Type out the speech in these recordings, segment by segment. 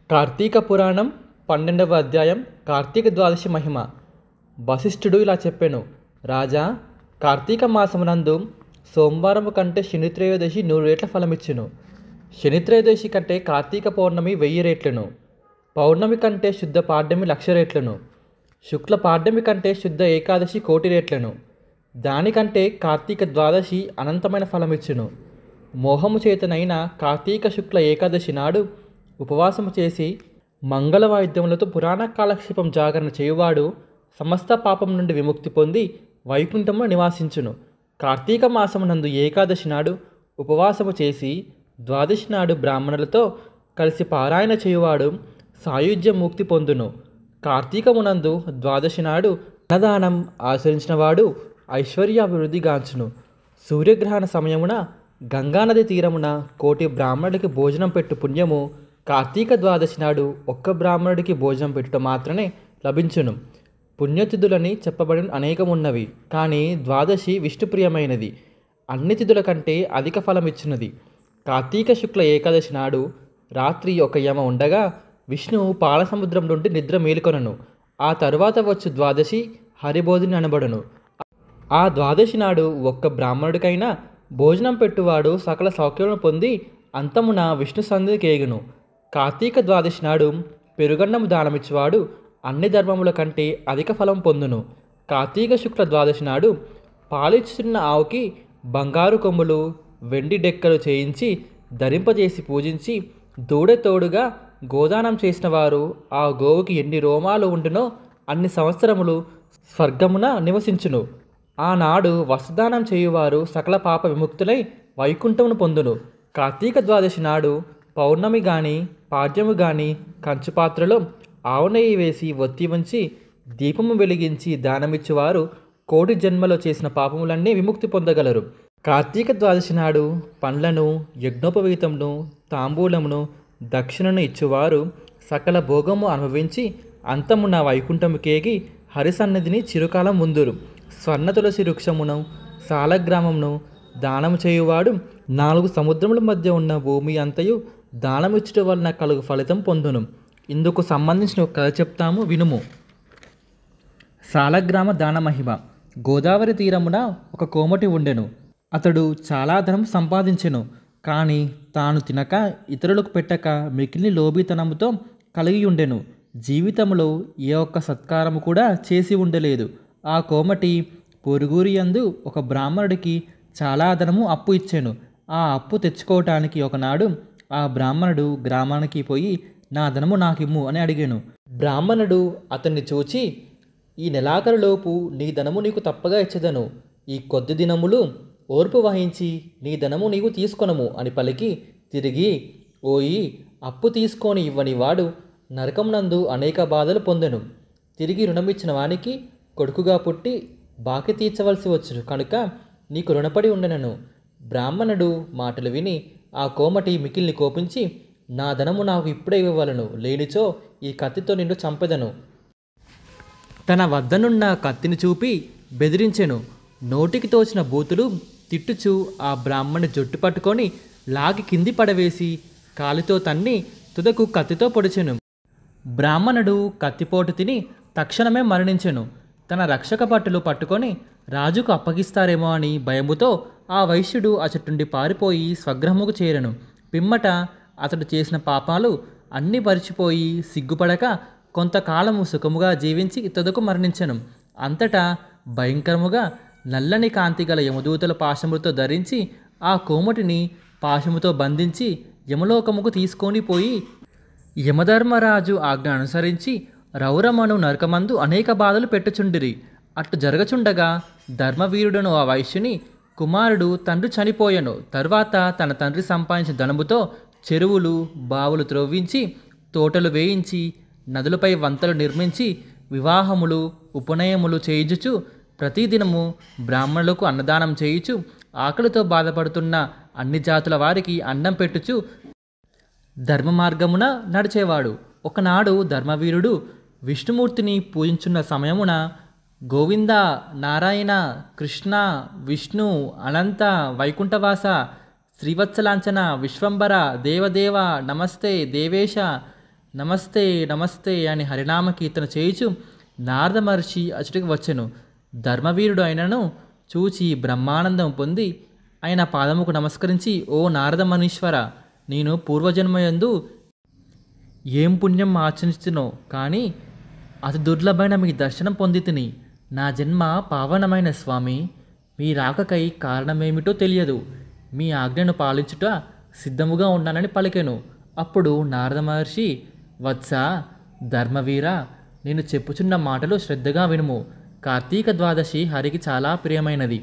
కార్తీక పురాణం 12వ అధ్యాయం కార్తీక ద్వాదశి మహిమ. వశిష్ఠుడు ఇలా చెప్పెను. రాజా, కార్తీక మాసమునందు సోమవారము కంటే శనిత్రయోదశి 100 రెట్ల ఫలమిచ్చును. శనిత్రయోదశి కంటే కార్తీక పౌర్ణమి 1000 రెట్లను, పౌర్ణమి కంటే శుద్ధ పాడ్యమి 1,00,000 రెట్లను, శుక్ల పాడ్యమి కంటే శుద్ధ ఏకాదశి 1,000,000 రెట్లను, దానికంటే కార్తీక ద్వాదశి అనంతమైన ఫలమిచ్చును. మోహము చేతనైన కార్తీక శుక్ల ఏకాదశి నాడు ఉపవాసము చేసి మంగళ వాయిద్యములతో పురాణ కాలక్షేపం జాగరణ చేయువాడు సమస్త పాపం నుండి విముక్తి పొంది వైకుంఠములో నివాసించును. కార్తీక మాసమునందు ఏకాదశి నాడు ఉపవాసము చేసి ద్వాదశి నాడు బ్రాహ్మణులతో కలిసి పారాయణ చేయువాడు సాయుధ్య ముక్తి పొందును. కార్తీకమునందు ద్వాదశి నాడు అన్నదానం ఆచరించిన వాడు ఐశ్వర్యాభివృద్ధిగాంచును. సూర్యగ్రహణ సమయమున గంగానది తీరమున 1,000,000 బ్రాహ్మణుడికి భోజనం పెట్టు పుణ్యము కార్తీక ద్వాదశి నాడు ఒక్క బ్రాహ్మణుడికి భోజనం పెట్టుట మాత్రమే లభించును. పుణ్యతిథులని చెప్పబడిన అనేకమున్నవి, కానీ ద్వాదశి విష్ణుప్రియమైనది, అన్ని తిథుల కంటే అధిక ఫలమిచ్చినది. కార్తీక శుక్ల ఏకాదశి నాడు రాత్రి ఒక యమ ఉండగా విష్ణువు పాలసముద్రం నుండి నిద్ర మేలుకొనను. ఆ తరువాత వచ్చు ద్వాదశి హరిబోధిని అనబడును. ఆ ద్వాదశి నాడు ఒక్క బ్రాహ్మణుడికైనా భోజనం పెట్టువాడు సకల సౌఖ్యములను పొంది అంతమున విష్ణు సన్నిధికేగును. కార్తీక ద్వాదశి నాడు పెరుగన్నము దానమిచ్చువాడు అన్ని ధర్మముల కంటే అధిక ఫలం పొందును. కార్తీక శుక్ల ద్వాదశి నాడు పాలిచ్చున్న ఆవుకి బంగారు కొమ్ములు వెండి డెక్కలు చేయించి ధరింపజేసి పూజించి దూడ తోడుగా గోదానం చేసిన వారు ఆ గోవుకి ఎన్ని రోమాలు ఉండునో అన్ని సంవత్సరములు స్వర్గమున నివసించును. ఆనాడు వస్త్రదానం చేయువారు సకల పాప విముక్తులై వైకుంఠమును పొందును. కార్తీక ద్వాదశి నాడు పౌర్ణమి గాని పాడ్యము గాని కంచు పాత్రలో ఆవు నెయ్యి వేసి ఒత్తి ఉంచి దీపము వెలిగించి దానమిచ్చువారు 1,000,000 జన్మలో చేసిన పాపములన్నీ విముక్తి పొందగలరు. కార్తీక ద్వాదశి నాడు పండ్లను యజ్ఞోపవీతమును తాంబూలమును దక్షిణను ఇచ్చువారు సకల భోగము అనుభవించి అంతమున్న వైకుంఠముకేగి హరిసన్నిధిని చిరుకాలం ముందురు. స్వర్ణ తులసి వృక్షమును సాలగ్రామమును దానము చేయువాడు 4 సముద్రముల మధ్య ఉన్న భూమి అంతయు దానమిచ్చుట వలన కలుగు ఫలితం పొందును. ఇందుకు సంబంధించిన ఒక కథ చెప్తాము, వినుము. సాలగ్రామ దాన మహిమ. గోదావరి తీరమున ఒక కోమటి ఉండెను. అతడు చాలా ధనం సంపాదించెను, కానీ తాను తినక ఇతరులకు పెట్టక మికిలిని లోబితనముతో కలిగి ఉండెను. జీవితంలో ఏ ఒక్క సత్కారము కూడా చేసి ఉండలేదు. ఆ కోమటి పొరుగురి యందు ఒక బ్రాహ్మణుడికి చాలా ధనము అప్పు ఇచ్చాను. ఆ అప్పు తెచ్చుకోవటానికి ఒకనాడు ఆ బ్రాహ్మణుడు గ్రామానికి పోయి నా ధనము నాకిమ్ము అని అడిగాను. బ్రాహ్మణుడు అతన్ని చూచి, ఈ నెలాఖరులోపు నీ ధనము నీకు తప్పగా ఇచ్చేదను. ఈ కొద్ది దినములు ఓర్పు వహించి నీ ధనము నీకు తీసుకొనము అని పలికి తిరిగి ఓయి అప్పు తీసుకొని ఇవ్వని వాడు నరకమునందు అనేక బాధలు పొందెను. తిరిగి రుణమిచ్చిన వానికి కొడుకుగా పుట్టి బాకి తీర్చవలసి వచ్చును కనుక నీకు రుణపడి ఉండనను. బ్రాహ్మణుడు మాటలు విని ఆ కోమటి మికిల్ని కోపించి, నా ధనము నాకు ఇప్పుడే ఇవ్వవలను, లేనిచో ఈ కత్తితో నిన్ను చంపెదను. తన వద్దనున్న కత్తిని చూపి బెదిరించెను. నోటికి తోచిన బూతులు తిట్టుచు ఆ బ్రాహ్మణుని జుట్టు పట్టుకొని లాగి కింది పడవేసి కాలితో తన్ని తుదకు కత్తితో పొడిచెను. బ్రాహ్మణుడు కత్తిపోటు తిని తక్షణమే మరణించెను. తన రక్షక భటులు పట్టుకొని రాజుకు అప్పగిస్తారేమో అని భయముతో ఆ వైశ్యుడు అచటుండి పారిపోయి స్వగృహముకు చేరెను. పిమ్మట అతడు చేసిన పాపాలు అన్నీ పరిచిపోయి సిగ్గుపడక కొంతకాలము సుఖముగా జీవించి తుదకు మరణించెను. అంతటా భయంకరముగా నల్లని కాంతి గల యమదూతల పాశములతో ధరించి ఆ కోమటిని పాశముతో బంధించి యమలోకముకు తీసుకొని పోయి యమధర్మరాజు ఆజ్ఞ అనుసరించి రౌరమను నరకమందు అనేక బాధలు పెట్టుచుండిరి. అట్లు జరగచుండగా ధర్మవీరుడను ఆ వైశ్యుని కుమారుడు తండ్రి చనిపోయెను. తరువాత తన తండ్రి సంపాదించిన ధనముతో చెరువులు బావులు త్రవ్వించి తోటలు వేయించి నదులపై వంతలు నిర్మించి వివాహములు ఉపనయములు చేయుచు ప్రతిదినము బ్రాహ్మణులకు అన్నదానం చేయుచు ఆకలితో బాధపడుతున్న అన్ని జాతుల వారికి అన్నం పెట్టుచు ధర్మ మార్గమున నడిచేవాడు. ఒకనాడు ధర్మవీరుడు విష్ణుమూర్తిని పూజించున్న సమయమున గోవింద, నారాయణ, కృష్ణ, విష్ణు, అనంత, వైకుంఠవాస, శ్రీవత్సలాంఛన, విశ్వంబర, దేవదేవ, నమస్తే, దేవేశ, నమస్తే నమస్తే అని హరినామ కీర్తన చేయుచు నారద మహర్షి అచటికి వచ్చెను. ధర్మవీరుడు ఆయనను చూచి బ్రహ్మానందం పొంది ఆయన పాదముకు నమస్కరించి, ఓ నారద మనీశ్వర, నేను పూర్వజన్మయందు ఏం పుణ్యం ఆచరిస్తున్నో కానీ అతి దుర్లభమైన మీ దర్శనం పొంది తిని. నా జన్మ పావనమైన స్వామి, మీ రాకకై కారణమేమిటో తెలియదు. మీ ఆజ్ఞను పాలించుట సిద్ధముగా ఉన్నానని పలికెను. అప్పుడు నారద మహర్షి, వత్స ధర్మవీర, నేను చెప్పుచున్న మాటలు శ్రద్ధగా వినుము. కార్తీక ద్వాదశి హరికి చాలా ప్రియమైనది.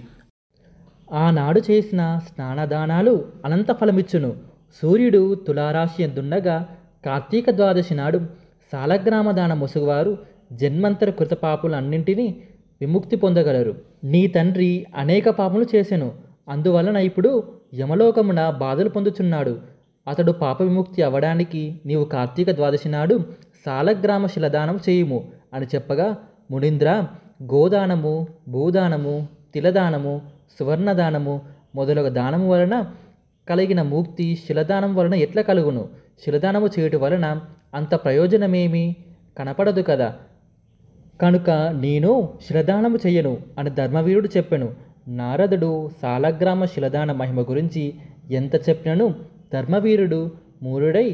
ఆనాడు చేసిన స్నానదానాలు అనంత ఫలమిచ్చును. సూర్యుడు తులారాశి ఎందుండగా కార్తీక ద్వాదశి నాడు సాలగ్రామ దాన ముసుగువారు జన్మంతర కృత పాపులన్నింటినీ విముక్తి పొందగలరు. నీ తండ్రి అనేక పాపములు చేసెను, అందువలన ఇప్పుడు యమలోకమున బాధలు పొందుచున్నాడు. అతడు పాప విముక్తి అవ్వడానికి నీవు కార్తీక ద్వాదశి నాడు సాలగ్రామ శిలదానం చేయుము అని చెప్పగా, మునీంద్ర, గోదానము, భూదానము, తిలదానము, సువర్ణదానము మొదలగు దానము వలన కలిగిన ముక్తి శిలదానం వలన ఎట్లా కలుగును? శిలదానము చేయుట వలన అంత ప్రయోజనమేమీ కనపడదు కదా. కనుక నేను శిలదానము చెయ్యను అని ధర్మవీరుడు చెప్పెను. నారదుడు సాలగ్రామ శిలదాన మహిమ గురించి ఎంత చెప్పినను ధర్మవీరుడు మూరుడై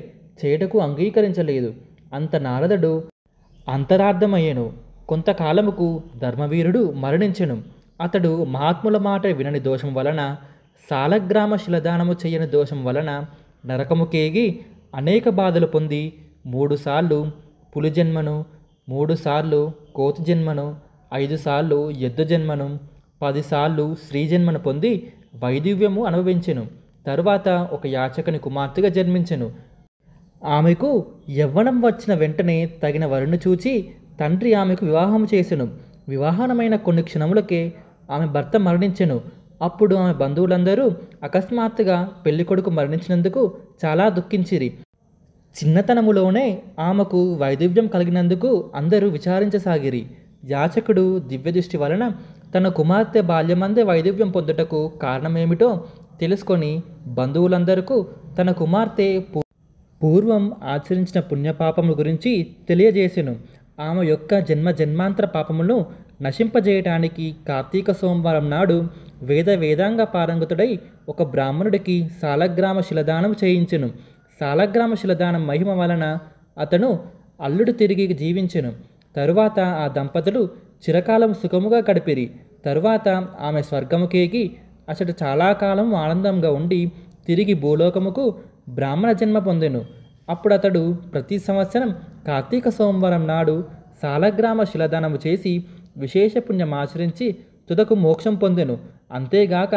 చేయుటకు అంగీకరించలేదు. అంత నారదుడు అంతరార్థమయ్యెను. కొంతకాలముకు ధర్మవీరుడు మరణించెను. అతడు మహాత్ముల మాట వినని దోషం వలన, సాలగ్రామ శిలదానము చెయ్యని దోషం వలన నరకముకేగి అనేక బాధలు పొంది 3 సార్లు పులి జన్మను, 3 సార్లు కోతి జన్మను, 5 సార్లు ఎద్దు జన్మను, 10 సార్లు స్త్రీ జన్మను పొంది వైదివ్యము అనుభవించెను. తరువాత ఒక యాచకుని కుమార్తెగా జన్మించెను. ఆమెకు యవ్వనం వచ్చిన వెంటనే తగిన వరుణ్ణి చూచి తండ్రి ఆమెకు వివాహం చేసెను. వివాహమైన కొన్ని క్షణములకే ఆమె భర్త మరణించెను. అప్పుడు ఆమె బంధువులందరూ అకస్మాత్తుగా పెళ్ళికొడుకు మరణించినందుకు చాలా దుఃఖించిరి. చిన్నతనములోనే ఆమెకు వైదవ్యం కలిగినందుకు అందరూ విచారించసాగిరి. యాచకుడు దివ్యదృష్టి వలన తన కుమార్తె బాల్యమందే వైదవ్యం పొందుటకు కారణమేమిటో తెలుసుకొని బంధువులందరకు తన కుమార్తె పూర్వం ఆచరించిన పుణ్యపాపముల గురించి తెలియజేసెను. ఆమె యొక్క జన్మాంతర పాపములను నశింపజేయటానికి కార్తీక సోమవారం నాడు వేదాంగ పారంగతుడై ఒక బ్రాహ్మణుడికి సాలగ్రామ శిలదానం చేయించెను. సాలగ్రామ శిలదానం మహిమ వలన అతను అల్లుడు తిరిగి జీవించెను. తరువాత ఆ దంపతులు చిరకాలం సుఖముగా గడిపిరి. తరువాత ఆమె స్వర్గముకేగి అతడు చాలా కాలం ఆనందంగా ఉండి తిరిగి భూలోకముకు బ్రాహ్మణ జన్మ పొందెను. అప్పుడు అతడు ప్రతి సంవత్సరం కార్తీక సోమవారం నాడు సాలగ్రామ శిలదానము చేసి విశేష పుణ్యం ఆచరించి తుదకు మోక్షం పొందెను. అంతేగాక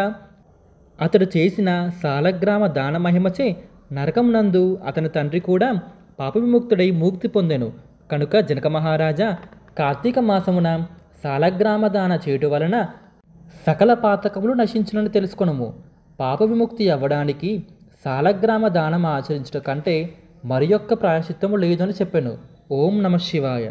అతడు చేసిన సాలగ్రామ దాన మహిమచే నరకమునందు అతని తండ్రి కూడా పాప విముక్తుడై ముక్తి పొందెను. కనుక జనక మహారాజా, కార్తీక మాసమున సాలగ్రామ దాన చేయుట వలన సకల పాతకములు నశించునని తెలుసుకొనుము. పాప విముక్తి అవ్వడానికి సాలగ్రామ దానం ఆచరించట కంటే మరి యొక్క ప్రాయశ్చిత్తము లేదని చెప్పెను. ఓం నమ శివాయ.